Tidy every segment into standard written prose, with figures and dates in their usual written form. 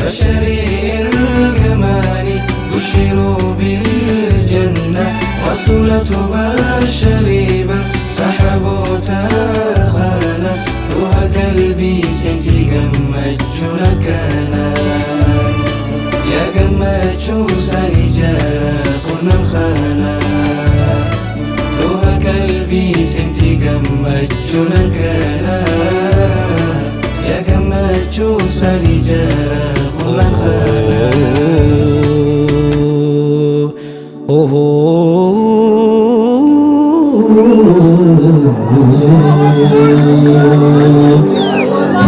بشري الجمال بشروا بالجنة رسولة بشري بر سحبوا تخانا روح قلبي سنتي قمتشو لكانا يا قمتشو ساني جارا كنا الخانا روح قلبي سنتي قمتشو لكانا يا قمتشو ساني جارا كنا الخانا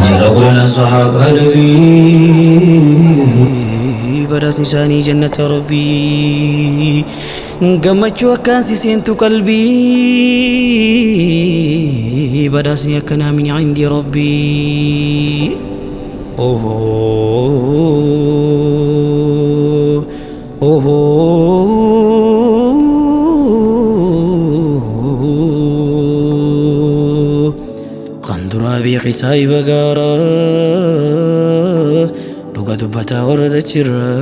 جرقنا صحابة نبي بدأس نساني جنة ربي قمت وكان سينتو قلبي بدأسني أكنا من عند ربي قندرا بقساي بقارا لغا دبتا ورد جرا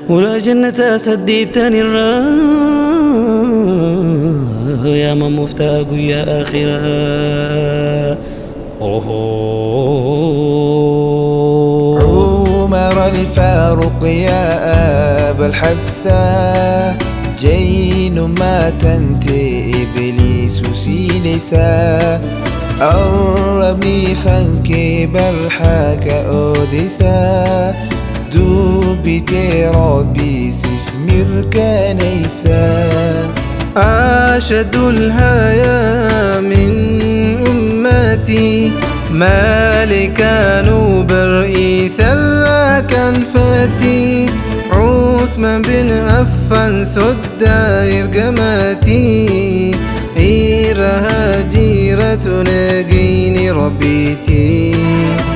ولا جنة سديتني الرا يا من مفتاق يا آخرا عمر الفاروق يا أبا الحفصة جين ما تنتي إبليس سيلسا أربني خنكي بالحاك أودسا دوبتي ربي سف مركانيسا أشد الهيا من أمتي مالك نوبر إيسر كان فتي عثمان بن عفان سداير قماتي إيرها جيرة ناقيني ربيتي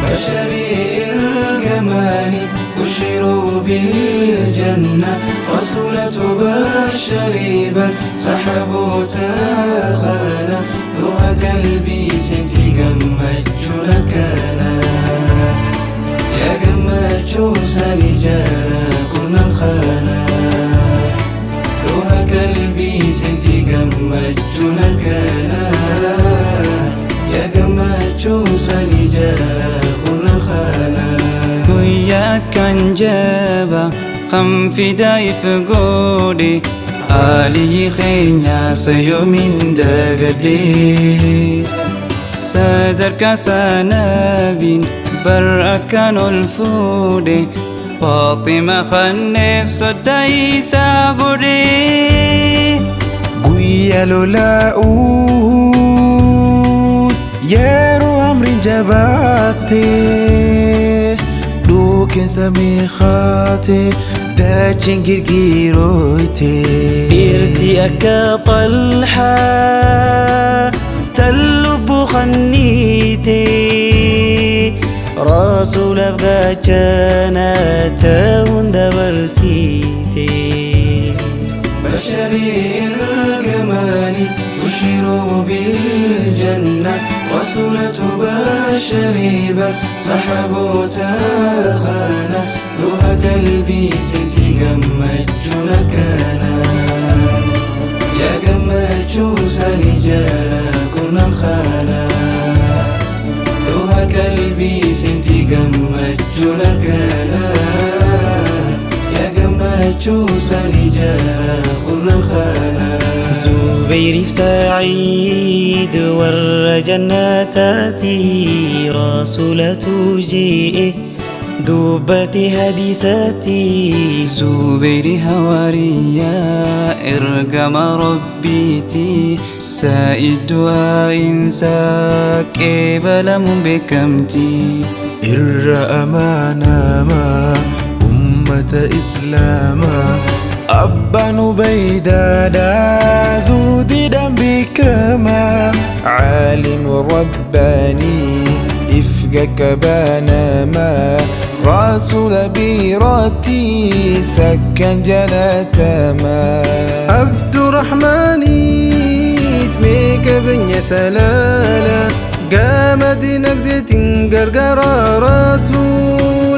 بشري الجمال بشروا بالجنة رسولة بشري بر سحبوا تخانا روح قلبي سنتي قمتشو لكانا يا قمتشو ساني جانا كنا الخانا روح قلبي سنتي قمتشو لكانا يا قمتشو ساني جانا كنا الخانا وياك كان جابا خم في دايف قولي آلي خينيا سيومين داقلي سادر كاسانابين برأكان الفودي فاطمة خنف صداي ساقودي قويا لولاؤود يارو أمر جباتي دوكن سميخاتي داچن غيرويتي إرتي أكا طلحة تلب خنيتي رسول أفغاچانا تاون دبرسيتي بشري الجمال بشروا بالجنة رسولة بشري بر سحبوا تخانا روح قلبي سنتي قمتشو لكانا يا قمتشو ساني جانا كنا الخانا روح قلبي سنتي قمتشو لكانا يا قمتشو ساني جانا كنا الخانا زبير في سعيد ور جناتاتي رسولة جيئه دوبتي حديثاتي زبير هواريا إرقم ربيتي سائد دعاء إنساك إبلا من بكمتي أمانا ما أمة إسلاما أبا نبيدا دا زودي بكما عالم رباني إفقك بانما رسول بيرتي سكن جلتما عبد الرحمن اسمك بن سلالة قامت نقدة قرقر رسول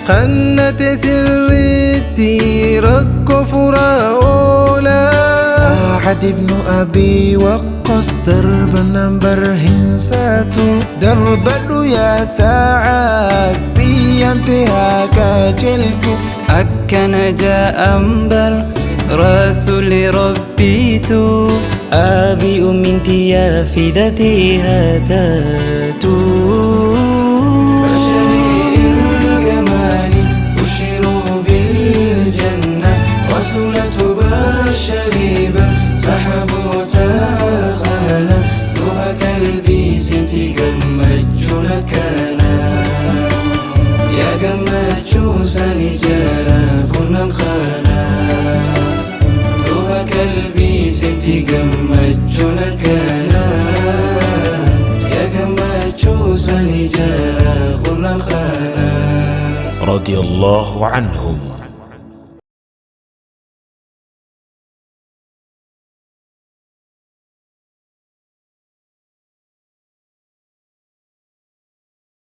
قنت سرتي ركو فراولا سعد بن أبي وقاص دربنا برهن ساتو دربدو يا سعد بيانتهاك جلتو أكن جاء أمبر رسول ربيتو أبي أمنتي يا فدتي هاتاتو بشري الجمال بشروا بالجنة رسولة بشري بل سحبوا تاخانا روها قلبي سنتي قمتشو لكانا يا قمتشو ساني جارا كنا الخانا روها قلبي سنتي قمتشو لكانا يا قمتشو ساني جارا كنا الخانا رضي الله عنهم.